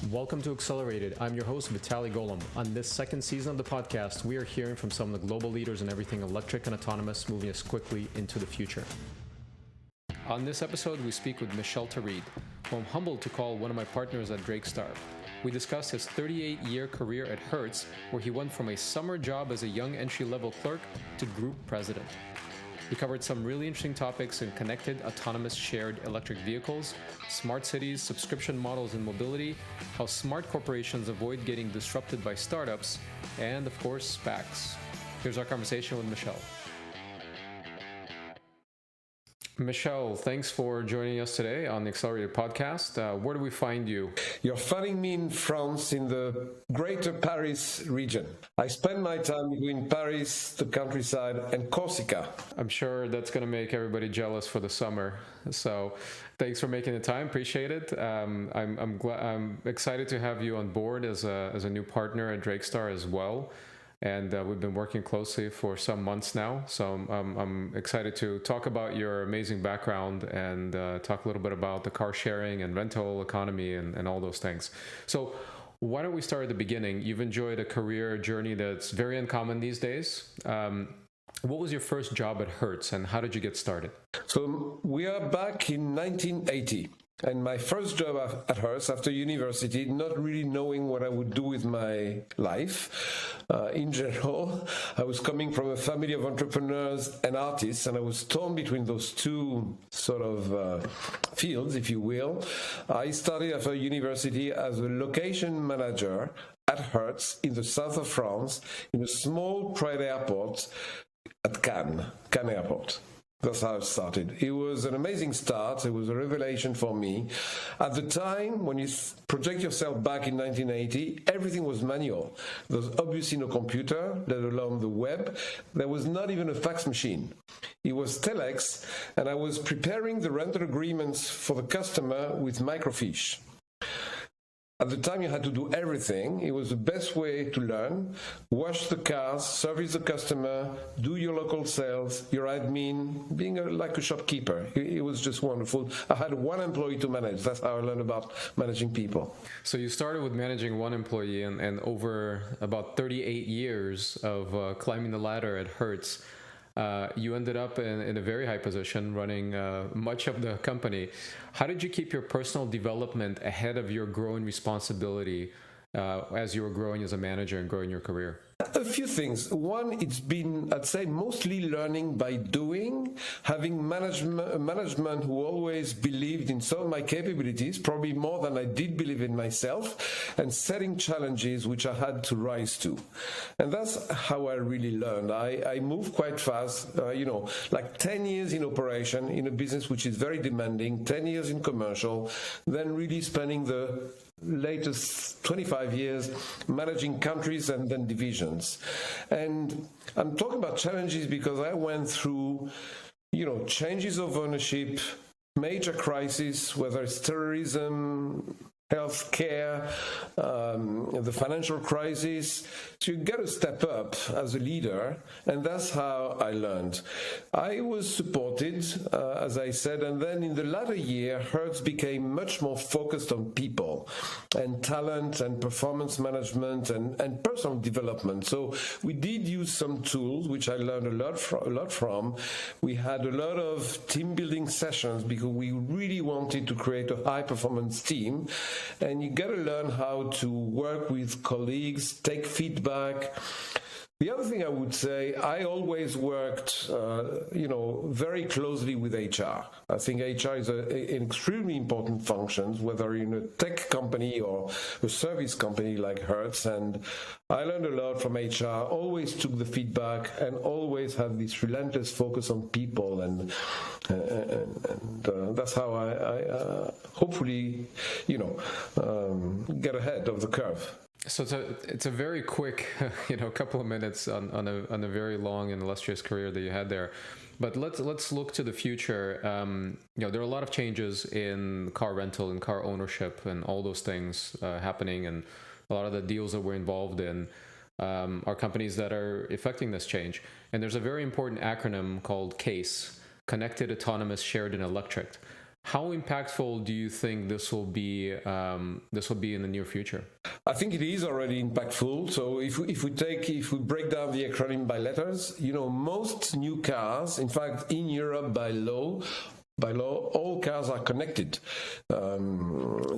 Welcome to Accelerated. I'm your host, Vitaly Golem. On this second season of the podcast, we are hearing from some of the global leaders in everything electric and autonomous, moving us quickly into the future. On this episode, we speak with Michel Taride, who I'm humbled to call one of my partners at Drakestar. We discuss his 38-year career at Hertz, where he went from a summer job as a young entry-level clerk to group president. We covered some really interesting topics in connected, autonomous, shared electric vehicles, smart cities, subscription models in mobility, how smart corporations avoid getting disrupted by startups, and of course, Spax. Here's our conversation with Michel. Michel, thanks for joining us today on the Accelerated Podcast. Where do we find you? You're finding me in France, in the greater Paris region. I spend my time between Paris, the countryside, and Corsica. I'm sure that's going to make everybody jealous for the summer. So thanks for making the time. Appreciate it. I'm excited to have you on board as a new partner at Drakestar as well. And we've been working closely for some months now. So I'm excited to talk about your amazing background and talk a little bit about the car sharing and rental economy and all those things. So why don't we start at the beginning? You've enjoyed a career journey that's very uncommon these days. What was your first job at Hertz and how did you get started? So we are back in 1980. And my first job at Hertz after university, not really knowing what I would do with my life. In general, I was coming from a family of entrepreneurs and artists, and I was torn between those two sort of fields, if you will. I started after university as a location manager at Hertz in the south of France, in a small private airport at Cannes Airport. That's how it started. It was an amazing start. It was a revelation for me. At the time, when you project yourself back in 1980, everything was manual. There was obviously no computer, let alone the web. There was not even a fax machine. It was telex, and I was preparing the rental agreements for the customer with microfiche. At the time, you had to do everything. It was the best way to learn. Wash the cars, service the customer, do your local sales, your admin, being like a shopkeeper. It was just wonderful. I had one employee to manage. That's how I learned about managing people. So you started with managing one employee, and over about 38 years of climbing the ladder at Hertz, you ended up in a very high position running much of the company. How did you keep your personal development ahead of your growing responsibility as you were growing as a manager and growing your career? A few things. One, it's been, I'd say, mostly learning by doing, having management who always believed in some of my capabilities, probably more than I did believe in myself, and setting challenges which I had to rise to. And that's how I really learned. I moved quite fast, like 10 years in operation in a business which is very demanding, 10 years in commercial, then really spending the latest 25 years managing countries and then divisions. And I'm talking about challenges because I went through, changes of ownership, major crises, whether it's terrorism, healthcare, the financial crisis. So you got to step up as a leader, and that's how I learned. I was supported, as I said, and then in the latter year, Hertz became much more focused on people and talent and performance management and personal development. So we did use some tools, which I learned a lot from. We had a lot of team building sessions because we really wanted to create a high performance team. And you got to learn how to work with colleagues, take feedback. The other thing I would say, I always worked, very closely with HR. I think HR is an extremely important function, whether in a tech company or a service company like Hertz. And I learned a lot from HR, always took the feedback and always had this relentless focus on people. And that's how I hopefully, get ahead of the curve. So it's a very quick, couple of minutes on a very long and illustrious career that you had there. But let's look to the future. There are a lot of changes in car rental and car ownership and all those things happening, and a lot of the deals that we're involved in. are companies that are effecting this change. And there's a very important acronym called CASE, Connected, Autonomous, Shared, and Electric. How impactful do you think this will be in the near future? I think it is already impactful. So if we break down the acronym by letters, most new cars, in fact, in Europe by law, all cars are connected. And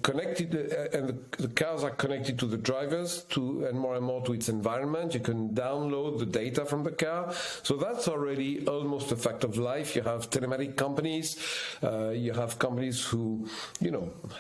connected, and the cars are connected to the drivers, and more to its environment. You can download the data from the car. So that's already almost a fact of life. You have telematic companies. You have companies who,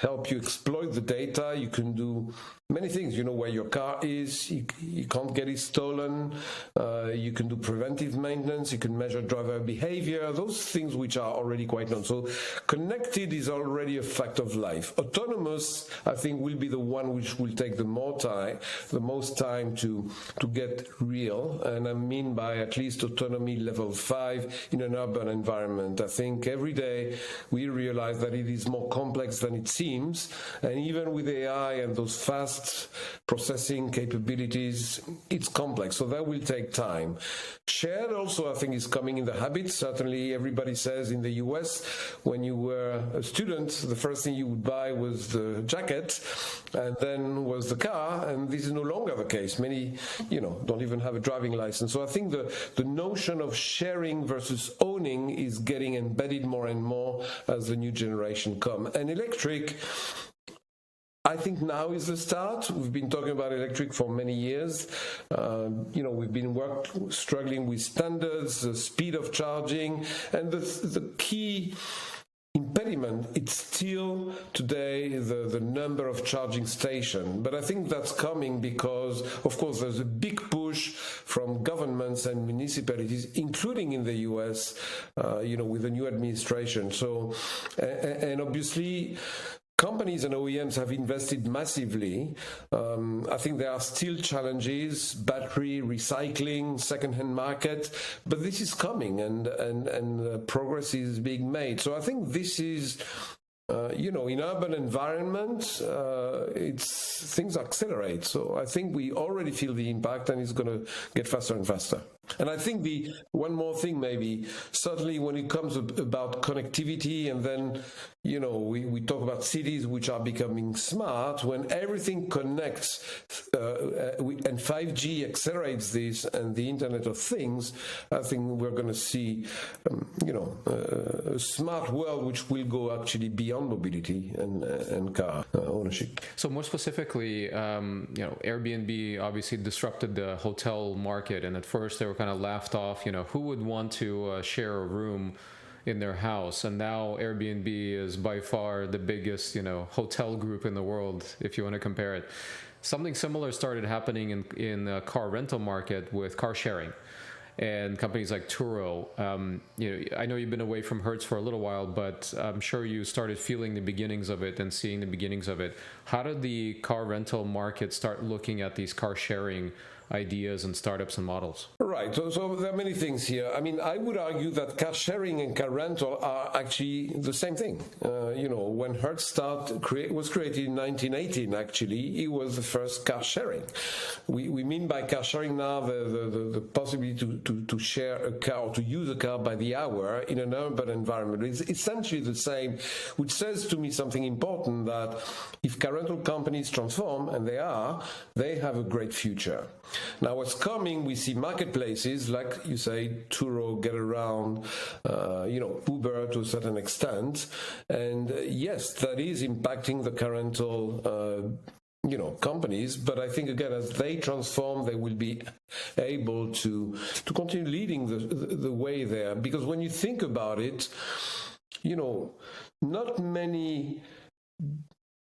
help you exploit the data. You can do many things. You know where your car is. You can't get it stolen. You can do preventive maintenance. You can measure driver behavior. Those things which are already quite known. So connected is already a fact of life. Autonomous, I think, will be the one which will take the most time to get real. And I mean by at least autonomy level 5 in an urban environment. I think every day we realize that it is more complex than it seems. And even with AI and those fast processing capabilities, it's complex. So that will take time. Shared also, I think, is coming in the habit. Certainly everybody says in the US, when you were a student, the first thing you would buy was the jacket and then was the car, and this is no longer the case. Many, don't even have a driving license. So I think the notion of sharing versus owning is getting embedded more and more as the new generation come. And electric, I think now is the start. We've been talking about electric for many years. We've been struggling with standards, the speed of charging, and the key impediment, it's still today the number of charging stations. But I think that's coming because, of course, there's a big push from governments and municipalities, including in the US, with the new administration. So, and obviously, companies and OEMs have invested massively. I think there are still challenges, battery, recycling, second-hand market, but this is coming and progress is being made. So I think this is, in urban environments, things accelerate. So I think we already feel the impact, and it's going to get faster and faster. And I think one more thing maybe, certainly when it comes about connectivity, and then, we talk about cities which are becoming smart, when everything connects and 5G accelerates this and the Internet of Things, I think we're going to see, a smart world which will go actually beyond mobility and car ownership. So more specifically, Airbnb obviously disrupted the hotel market, and at first they were kind of laughed off. Who would want to share a room in their house? And now Airbnb is by far the biggest, hotel group in the world, if you want to compare it. Something similar started happening in the car rental market with car sharing. And companies like Turo, I know you've been away from Hertz for a little while, but I'm sure you started feeling the beginnings of it and seeing the beginnings of it. How did the car rental market start looking at these car sharing ideas and startups and models? Right. So there are many things here. I mean, I would argue that car sharing and car rental are actually the same thing. When Hertz was created in 1918, actually, it was the first car sharing. We mean by car sharing now the possibility to share a car or to use a car by the hour in an urban environment. It's essentially the same, which says to me something important, that if car rental companies transform, and they have a great future. Now, what's coming, we see marketplaces like, you say, Turo, Getaround, Uber to a certain extent. And yes, that is impacting the car rental companies, but I think, again, as they transform, they will be able to continue leading the way there. Because when you think about it, not many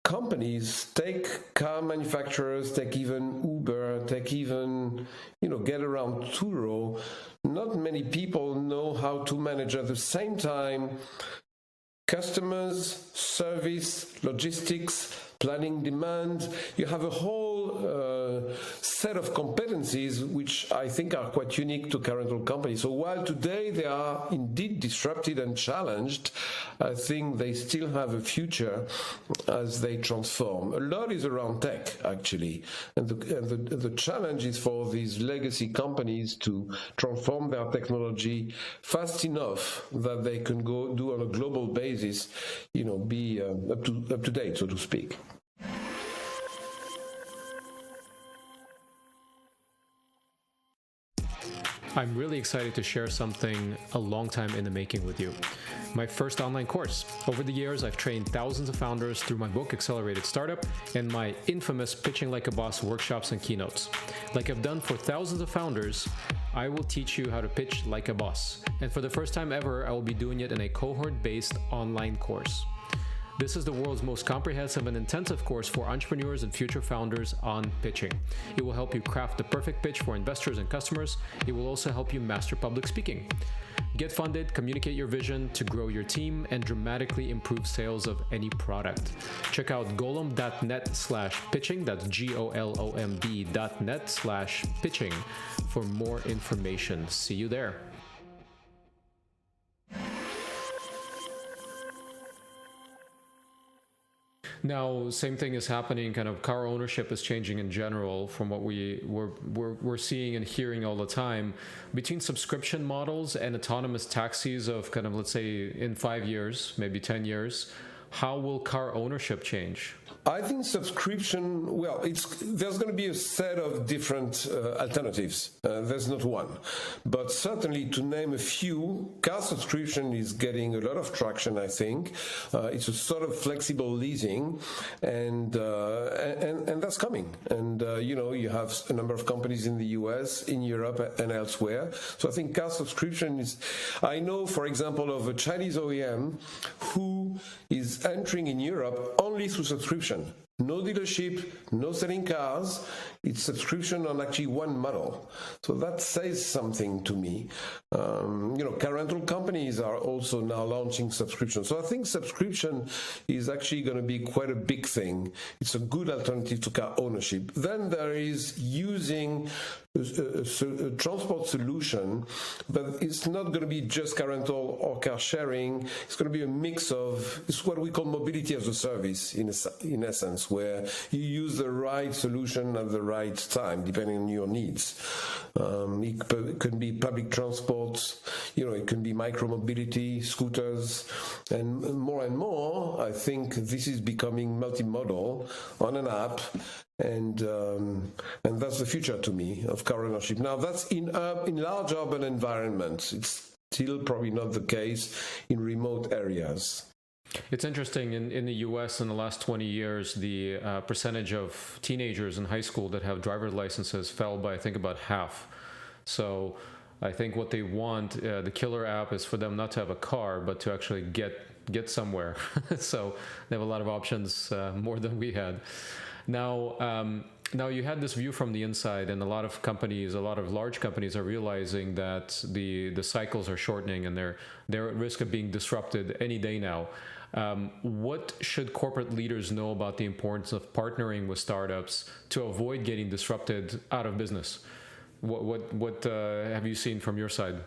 companies, take car manufacturers, take even Uber, take even, Getaround, Turo, not many people know how to manage at the same time customers, service, logistics, planning, demand. You have a whole set of competencies which I think are quite unique to car rental companies. So while today they are indeed disrupted and challenged, I think they still have a future as they transform. A lot is around tech, actually, and the challenge is for these legacy companies to transform their technology fast enough that they can go do on a global basis, be up to date, so to speak. I'm really excited to share something a long time in the making with you. My first online course. Over the years, I've trained thousands of founders through my book, Accelerated Startup, and my infamous Pitching Like a Boss workshops and keynotes. Like I've done for thousands of founders, I will teach you how to pitch like a boss. And for the first time ever, I will be doing it in a cohort-based online course. This is the world's most comprehensive and intensive course for entrepreneurs and future founders on pitching. It will help you craft the perfect pitch for investors and customers. It will also help you master public speaking. Get funded, communicate your vision to grow your team, and dramatically improve sales of any product. Check out golomb.net/pitching, that's GOLOMB.net/pitching for more information. See you there. Now, same thing is happening, kind of car ownership is changing in general from what we're seeing and hearing all the time. Between subscription models and autonomous taxis of kind of, let's say, in 5 years, maybe 10 years, how will car ownership change? I think subscription, there's going to be a set of different alternatives. There's not one. But certainly, to name a few, car subscription is getting a lot of traction, I think. It's a sort of flexible leasing, and that's coming. And, you have a number of companies in the US, in Europe, and elsewhere. So I think car subscription is... I know, for example, of a Chinese OEM who is entering in Europe only through subscription. No dealership, no selling cars. It's subscription on actually one model. So that says something to me. Car rental companies are also now launching subscription. So I think subscription is actually going to be quite a big thing. It's a good alternative to car ownership. Then there is using a transport solution, but it's not going to be just car rental or car sharing. It's going to be a mix of, it's what we call mobility as a service in essence, where you use the right solution at the right time, depending on your needs. It can be public transport, it can be micro-mobility, scooters, and more, I think this is becoming multimodal on an app, and that's the future to me of car ownership. Now, that's in large urban environments. It's still probably not the case in remote areas. It's interesting, in the US in the last 20 years, the percentage of teenagers in high school that have driver's licenses fell by, I think, about half. So I think what they want, the killer app, is for them not to have a car, but to actually get somewhere. So they have a lot of options, more than we had. Now you had this view from the inside, and a lot of large companies are realizing that the cycles are shortening and they're at risk of being disrupted any day now. What should corporate leaders know about the importance of partnering with startups to avoid getting disrupted out of business? What have you seen from your side?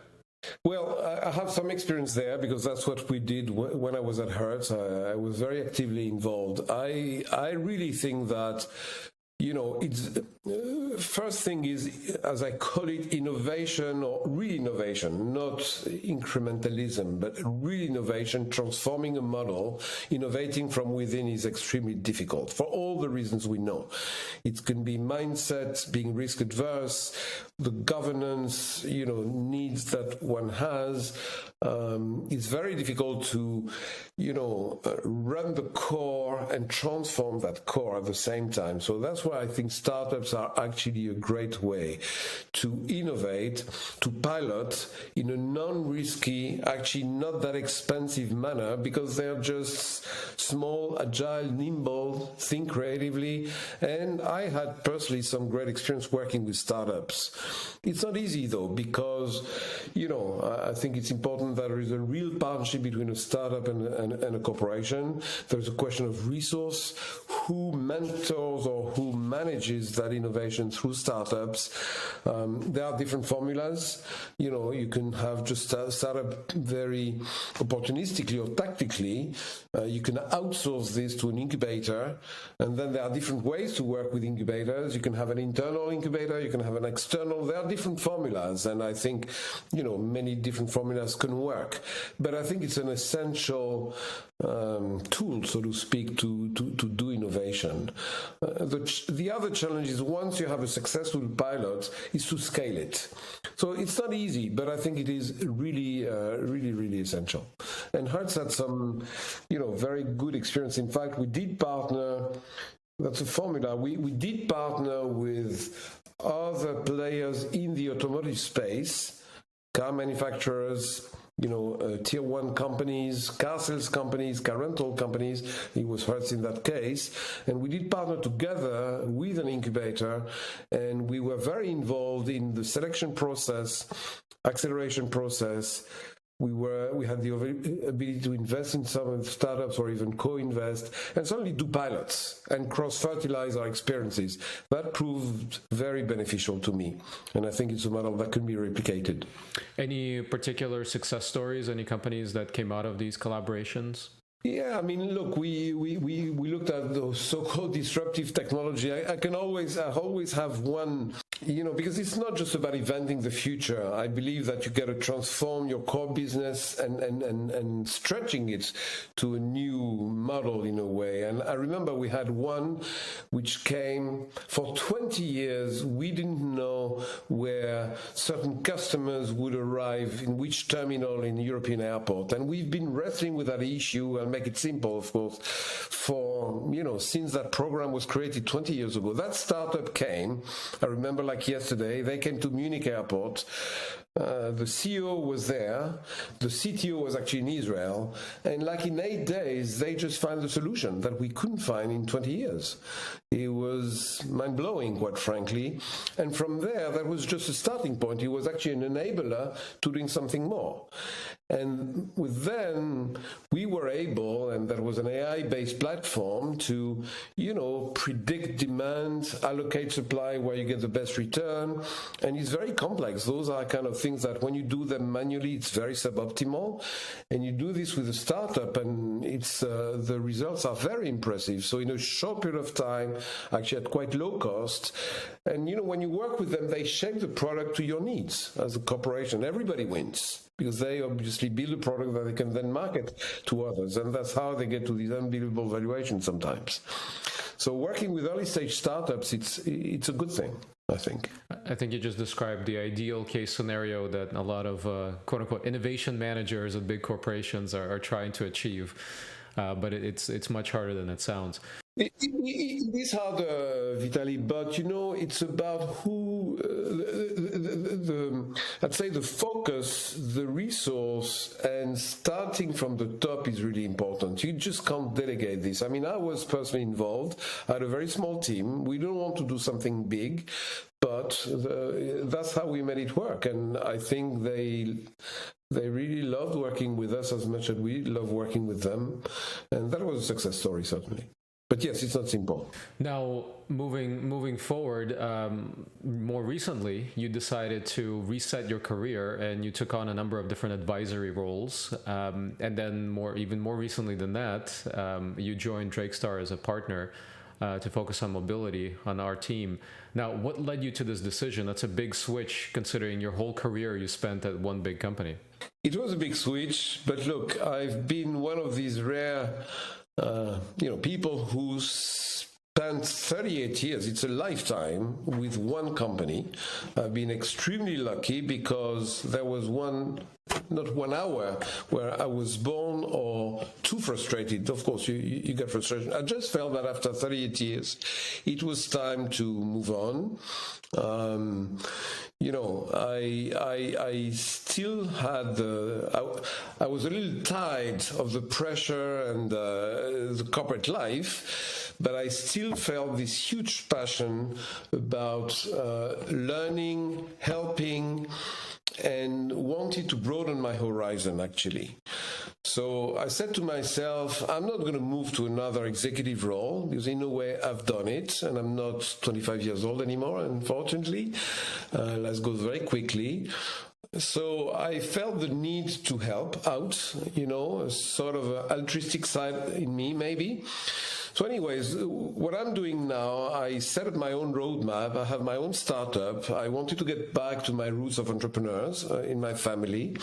Well, I have some experience there because that's what we did when I was at Hertz. I was very actively involved. I really think that, it's first thing is, as I call it, innovation, or re-innovation, not incrementalism, but re-innovation, transforming a model, innovating from within is extremely difficult for all the reasons we know. It can be mindset, being risk adverse, the governance, needs that one has. It's very difficult to, run the core and transform that core at the same time. So that's why I think startups are actually a great way to innovate, to pilot in a non-risky, actually not that expensive manner, because they're just small, agile, nimble, think creatively. And I had personally some great experience working with startups. It's not easy though, because, I think it's important that there is a real partnership between a startup and a corporation. There's a question of resource. who mentors or who manages that innovation through startups. There are different formulas. You can have just a startup very opportunistically or tactically. You can outsource this to an incubator, and then there are different ways to work with incubators. You can have an internal incubator, you can have an external. There are different formulas, and I think many different formulas can work. But I think it's an essential tool, so to speak, to do innovation. The other challenge is once you have a successful pilot, is to scale it. So it's not easy, but I think it is really, really essential. And Hertz had some, very good experience. In fact, we did partner. That's a formula. We did partner with other players in the automotive space, car manufacturers, tier one companies, car sales companies, car rental companies. It was Hertz in that case. And we did partner together with an incubator, and we were very involved in the selection process, acceleration process. We had the ability to invest in some of the startups or even co-invest and certainly do pilots and cross-fertilize our experiences. That proved very beneficial to me. And I think it's a model that can be replicated. Any particular success stories, any companies that came out of these collaborations? Yeah, I mean, look, we looked at those so-called disruptive technology. I always have one, because it's not just about inventing the future. I believe that you got to transform your core business and stretching it to a new model in a way. And I remember we had one which came for 20 years. We didn't know where certain customers would arrive in which terminal in the European airport. And we've been wrestling with that issue. I'll make it simple, of course, since that program was created 20 years ago. That startup came, I remember like yesterday, they came to Munich airport. The CEO was there, the CTO was actually in Israel, and like in 8 days, they just found the solution that we couldn't find in 20 years. It was mind-blowing, quite frankly. And from there, that was just a starting point. It was actually an enabler to doing something more. And with them, we were able, and that was an AI-based platform, to, predict demand, allocate supply where you get the best return. And it's very complex. Those are kind of things that when you do them manually, it's very suboptimal. And you do this with a startup, and it's the results are very impressive. So in a short period of time, actually at quite low cost. And, when you work with them, they shape the product to your needs as a corporation. Everybody wins, because they obviously build a product that they can then market to others. And that's how they get to these unbelievable valuations sometimes. So working with early stage startups, it's a good thing, I think. I think you just described the ideal case scenario that a lot of quote unquote innovation managers at big corporations are trying to achieve. But it's much harder than it sounds. It is harder, Vitaly, but it's about who, I'd say the focus, the resource, and starting from the top is really important. You just can't delegate this. I mean, I was personally involved. I had a very small team. We don't want to do something big, but that's how we made it work. And I think they really loved working with us as much as we love working with them. And that was a success story, certainly. But yes, it's not simple. Now, moving forward, more recently, you decided to reset your career and you took on a number of different advisory roles. And then even more recently than that, you joined Drakestar as a partner to focus on mobility on our team. Now, what led you to this decision? That's a big switch considering your whole career you spent at one big company. It was a big switch, but look, I've been one of these rare people who spent 38 years, it's a lifetime, with one company. I've been extremely lucky because there was not 1 hour where I was born or too frustrated. Of course, you get frustration. I just felt that after 38 years, it was time to move on. I still had I was a little tired of the pressure and the corporate life, but I still felt this huge passion about learning, helping, and wanted to broaden my horizon, actually. So So I said to myself, I'm not going to move to another executive role because in a way I've done it and I'm not 25 years old anymore, unfortunately. Life goes very quickly. So I felt the need to help out, a sort of an altruistic side in me, maybe. So anyways, what I'm doing now, I set up my own roadmap. I have my own startup. I wanted to get back to my roots of entrepreneurs in my family,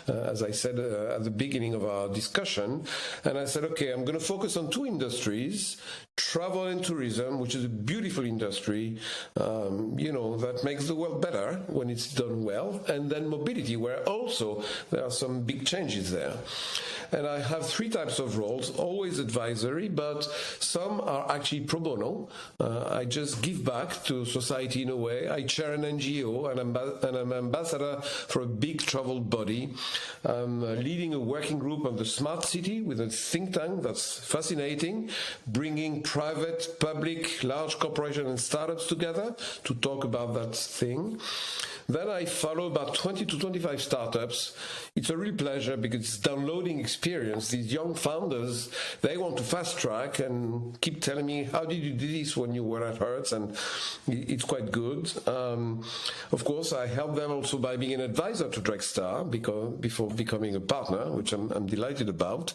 as I said at the beginning of our discussion. And I said, okay, I'm going to focus on two industries, travel and tourism, which is a beautiful industry, that makes the world better when it's done well, and then mobility, where also there are some big changes there. And I have three types of roles, always advisory, but some are actually pro bono. I just give back to society in a way. I chair an NGO and I'm ambassador for a big travel body. I'm leading a working group on the smart city with a think tank that's fascinating, bringing private, public, large corporations and startups together to talk about that thing. Then I follow about 20 to 25 startups. It's a real pleasure because it's downloading experience. These young founders, they want to fast track and keep telling me, how did you do this when you were at Hertz? And it's quite good. Of course, I help them also by being an advisor to Drextar before becoming a partner, which I'm delighted about.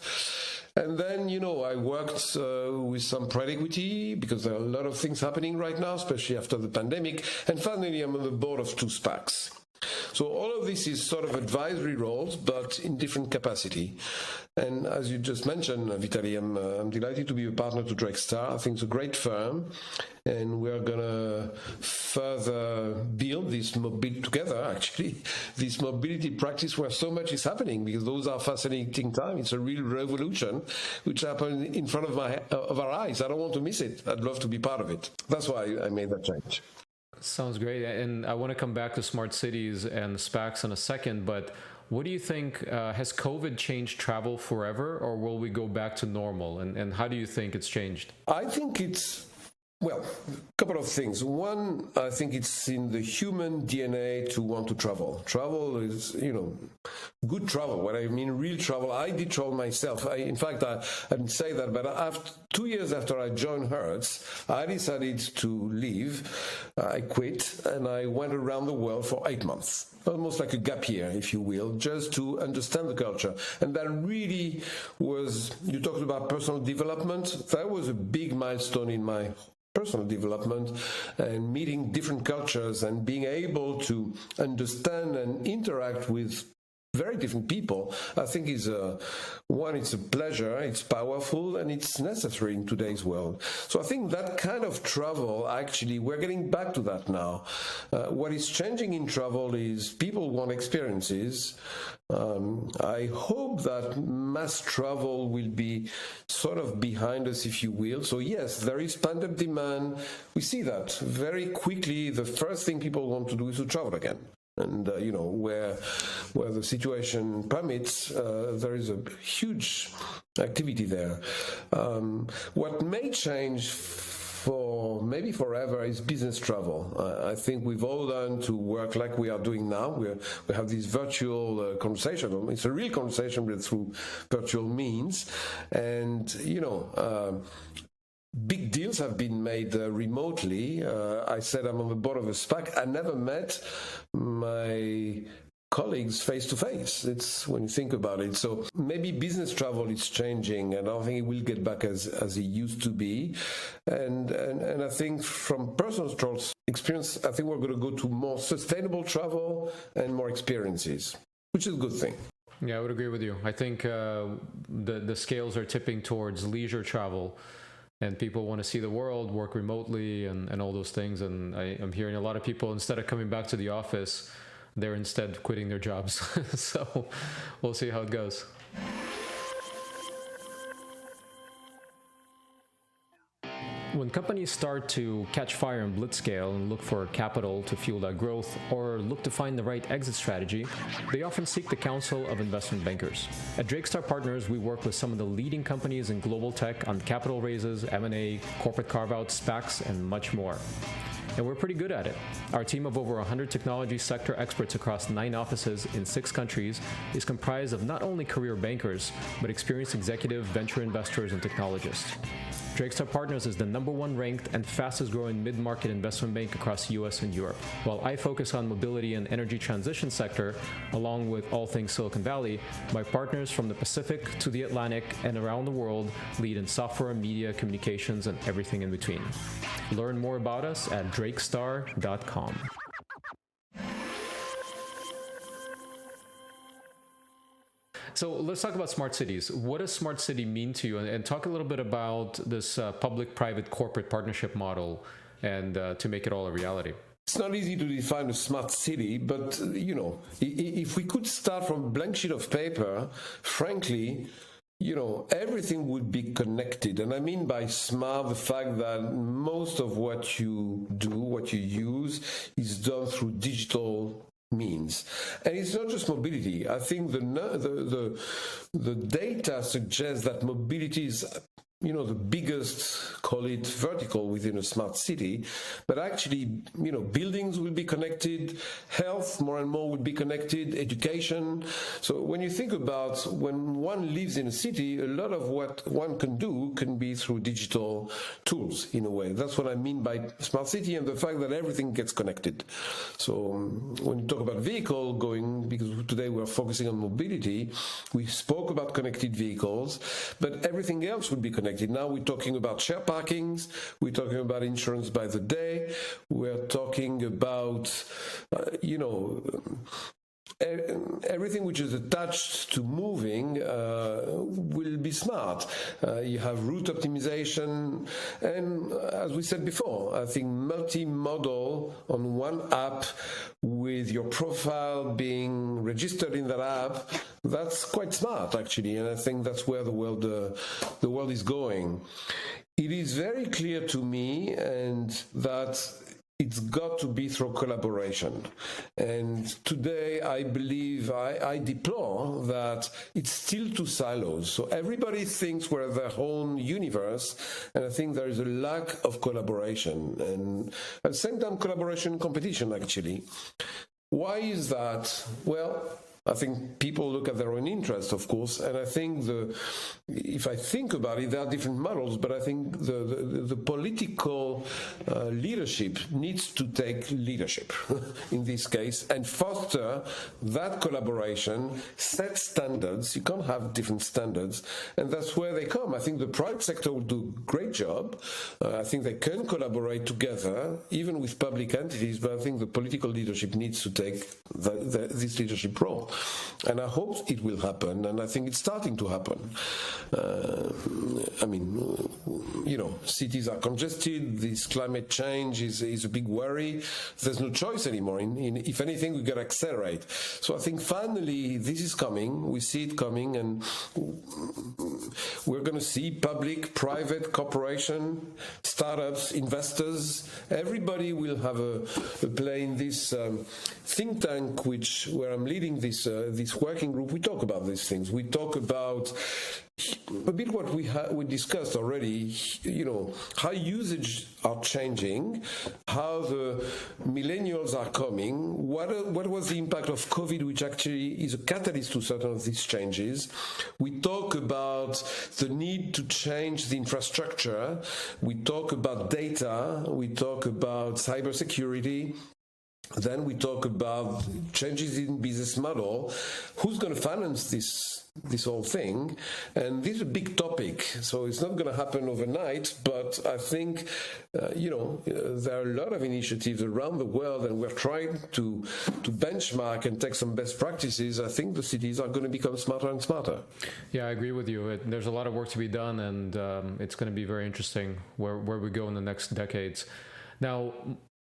And then, I worked with some private equity because there are a lot of things happening right now, especially after the pandemic. And finally, I'm on the board of 2 Spax. So all of this is sort of advisory roles, but in different capacity. And as you just mentioned, Vitaly, I'm delighted to be a partner to Drextar. I think it's a great firm, and we're going to further build this mobility together, actually, this mobility practice where so much is happening, because those are fascinating times. It's a real revolution which happened in front of our eyes. I don't want to miss it. I'd love to be part of it. That's why I made that change. Sounds great. And I want to come back to smart cities and Spax in a second, but what do you think, has COVID changed travel forever, or will we go back to normal? And how do you think it's changed? I think it's, a couple of things. One, I think it's in the human DNA to want to travel. Travel is, good travel. What I mean, real travel. I did travel myself. In fact, I didn't say that, but 2 years after I joined Hertz, I decided to leave. I quit, and I went around the world for 8 months. Almost like a gap year, if you will, just to understand the culture. And that really was, you talked about personal development. That was a big milestone in my personal development, and meeting different cultures and being able to understand and interact with very different people, I think is it's a pleasure, it's powerful, and it's necessary in today's world. So I think that kind of travel, actually, we're getting back to that now. What is changing in travel is people want experiences. I hope that mass travel will be sort of behind us, if you will. So yes, there is pent-up demand. We see that very quickly. The first thing people want to do is to travel again. And, where the situation permits, there is a huge activity there. What may change for maybe forever is business travel. I think we've all learned to work like we are doing now. We have this virtual conversation. It's a real conversation, but through virtual means. And, big deals have been made remotely. I said I'm on the board of a SPAC. I never met my colleagues face to face. It's when you think about it. So maybe business travel is changing, and I don't think it will get back as it used to be. And I think from personal experience, I think we're going to go to more sustainable travel and more experiences, which is a good thing. Yeah, I would agree with you. I think the scales are tipping towards leisure travel. And people want to see the world, work remotely, and all those things. And I'm hearing a lot of people, instead of coming back to the office, they're instead quitting their jobs. So we'll see how it goes. When companies start to catch fire in blitzscale and look for capital to fuel that growth, or look to find the right exit strategy, they often seek the counsel of investment bankers. At Drextar Partners, we work with some of the leading companies in global tech on capital raises, M&A, corporate carve-outs, SPACs, and much more. and we're pretty good at it. Our team of over 100 technology sector experts across 9 offices in 6 countries is comprised of not only career bankers, but experienced executive venture investors and technologists. Drakestar Partners is the #1 ranked and fastest growing mid-market investment bank across the US and Europe. While I focus on mobility and energy transition sector, along with all things Silicon Valley, my partners from the Pacific to the Atlantic and around the world lead in software, media, communications, and everything in between. Learn more about us at drakestar.com. So let's talk about smart cities. What does smart city mean to you? And talk a little bit about this public-private corporate partnership model and to make it all a reality. It's not easy to define a smart city, but, if we could start from a blank sheet of paper, frankly, everything would be connected. And I mean by smart the fact that most of what you do, what you use, is done through digital means. And it's not just mobility. I think the data suggests that mobility is the biggest, call it vertical within a smart city, but actually, buildings will be connected, health more and more will be connected, education. So when you think about when one lives in a city, a lot of what one can do can be through digital tools in a way. That's what I mean by smart city and the fact that everything gets connected. So when you talk about vehicle because today we're focusing on mobility, we spoke about connected vehicles, but everything else would be connected. Now we're talking about share parkings, we're talking about insurance by the day, we're talking about, everything which is attached to moving will be smart. You have route optimization, and as we said before, I think multi-modal on one app with your profile being registered in that app, that's quite smart actually, and I think that's where the world is going. It is very clear to me and that it's got to be through collaboration. And today, I believe, I deplore that it's still 2 silos. So everybody thinks we're their own universe, and I think there is a lack of collaboration. And at the same time, collaboration and competition, actually. Why is that? Well, I think people look at their own interests, of course, and I think if I think about it, there are different models, but I think the political leadership needs to take leadership in this case and foster that collaboration, set standards. You can't have different standards, and that's where they come. I think the private sector will do a great job. I think they can collaborate together, even with public entities, but I think the political leadership needs to take this leadership role. And I hope it will happen, and I think it's starting to happen. Cities are congested, this climate change is a big worry. There's no choice anymore. If anything, we've got to accelerate. So I think finally this is coming, we see it coming, and we're going to see public, private, corporation, startups, investors, everybody will have a play in this think tank where I'm leading this working group. We talk about these things. We talk about a bit what we discussed already, how usage are changing, how the millennials are coming, what was the impact of COVID, which actually is a catalyst to certain of these changes. We talk about the need to change the infrastructure. We talk about data. We talk about cybersecurity. Then we talk about changes in business model. Who's going to finance this whole thing? And this is a big topic, so it's not going to happen overnight, but I think, there are a lot of initiatives around the world, and we're trying to benchmark and take some best practices. I think the cities are going to become smarter and smarter. Yeah, I agree with you. There's a lot of work to be done, and it's going to be very interesting where we go in the next decades. Now,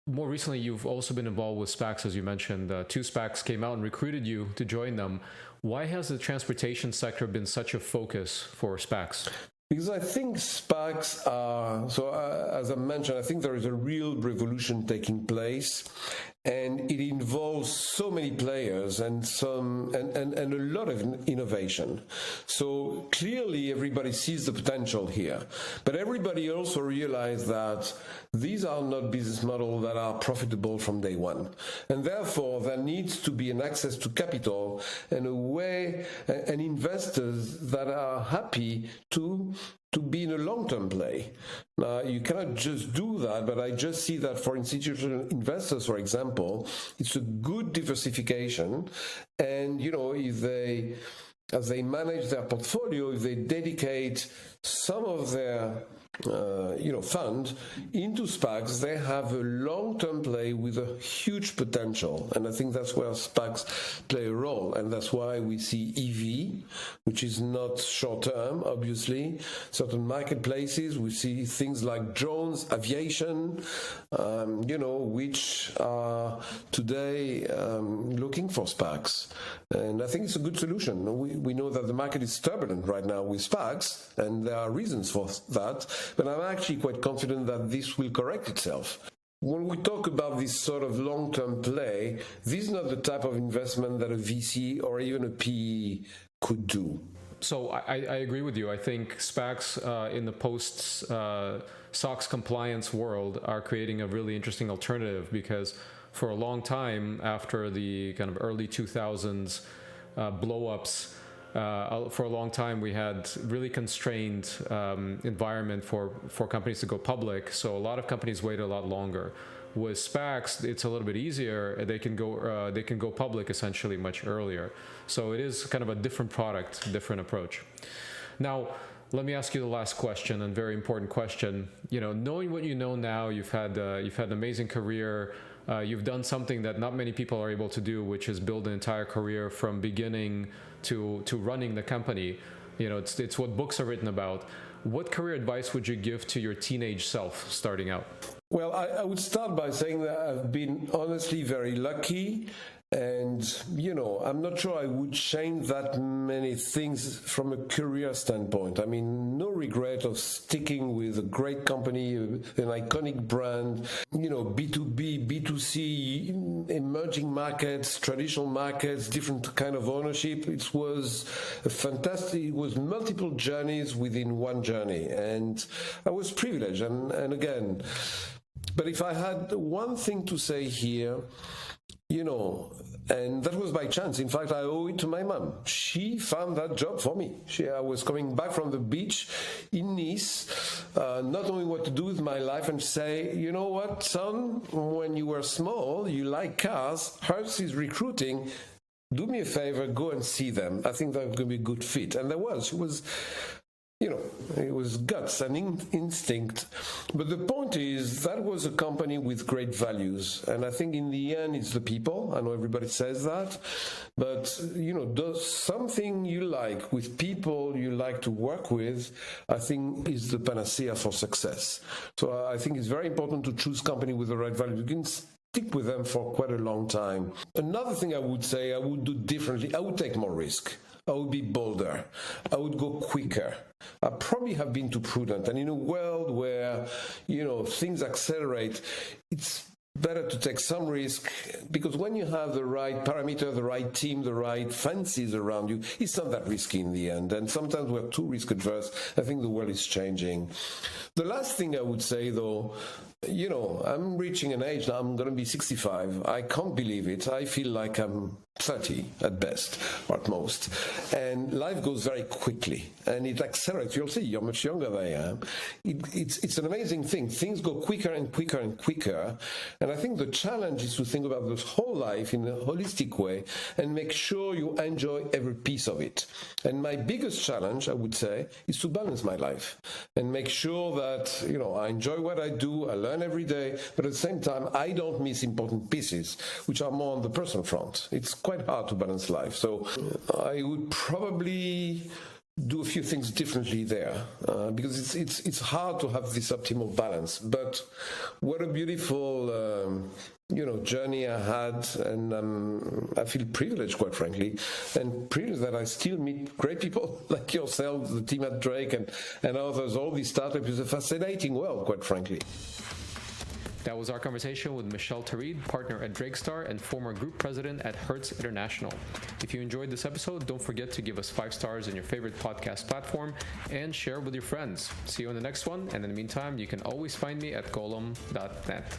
more recently, you've also been involved with Spax, as you mentioned. 2 Spax came out and recruited you to join them. Why has the transportation sector been such a focus for Spax? Because I think Spax are, as I mentioned, I think there is a real revolution taking place. and it involves so many players and a lot of innovation. So clearly everybody sees the potential here, but everybody also realizes that these are not business models that are profitable from day one, and therefore there needs to be an access to capital and a way and investors that are happy to be in a long-term play. You cannot just do that, but I just see that for institutional investors, for example, it's a good diversification. And, if as they manage their portfolio, if they dedicate some of their fund into Spax, they have a long-term play with a huge potential. And I think that's where Spax play a role. And that's why we see EV, which is not short-term, obviously. Certain marketplaces, we see things like drones, aviation, which are today looking for Spax. And I think it's a good solution. We know that the market is turbulent right now with Spax, and there are reasons for that. But I'm actually quite confident that this will correct itself. When we talk about this sort of long-term play, this is not the type of investment that a VC or even a PE could do. So I agree with you. I think Spax in the post-SOX compliance world are creating a really interesting alternative, because for a long time, after the kind of early 2000s blow-ups, for a long time we had really constrained environment for companies to go public, so a lot of companies waited a lot longer. With Spax, it's a little bit easier. They can go public essentially much earlier. So it is kind of a different product, different approach. Now, let me ask you the last question, and very important question. Knowing what you know now, you've had an amazing career. You've done something that not many people are able to do, which is build an entire career from beginning to running the company. It's what books are written about. What career advice would you give to your teenage self starting out? Well, I would start by saying that I've been honestly very lucky. And, I'm not sure I would change that many things from a career standpoint. I mean, no regret of sticking with a great company, an iconic brand, B2B, B2C, emerging markets, traditional markets, different kind of ownership. It was multiple journeys within one journey. And I was privileged. And again, but if I had one thing to say here, and that was by chance. In fact, I owe it to my mom. She found that job for me. I was coming back from the beach in Nice, not knowing what to do with my life, and say, you know what, son, when you were small, you like cars, Hertz is recruiting, do me a favor, go and see them. I think that was going to be a good fit. And there was. It was guts and instinct. But the point is, that was a company with great values. And I think in the end, it's the people. I know everybody says that. But, does something you like with people you like to work with, I think is the panacea for success. So I think it's very important to choose company with the right values. You can stick with them for quite a long time. Another thing I would say I would do differently, I would take more risk. I would be bolder. I would go quicker. I probably have been too prudent. And in a world where, things accelerate, it's better to take some risk, because when you have the right parameter, the right team, the right fences around you, it's not that risky in the end. And sometimes we're too risk adverse. I think the world is changing. The last thing I would say, though, I'm reaching an age now, I'm going to be 65. I can't believe it. I feel like I'm 30 at best, or at most. And life goes very quickly, and it accelerates. You'll see, you're much younger than I am. It's an amazing thing. Things go quicker and quicker and quicker. And I think the challenge is to think about this whole life in a holistic way and make sure you enjoy every piece of it. And my biggest challenge, I would say, is to balance my life and make sure that, I enjoy what I do, I learn every day, but at the same time, I don't miss important pieces, which are more on the personal front. It's quite hard to balance life. So I would probably do a few things differently there, because it's hard to have this optimal balance. But what a beautiful journey I had, and I feel privileged, quite frankly, and privileged that I still meet great people like yourself, the team at Drake, and others. All these startups is a fascinating world, quite frankly. That was our conversation with Michel Taride, partner at Drakestar and former group president at Hertz International. If you enjoyed this episode, don't forget to give us 5 stars in your favorite podcast platform and share with your friends. See you on the next one, and in the meantime, you can always find me at golem.net.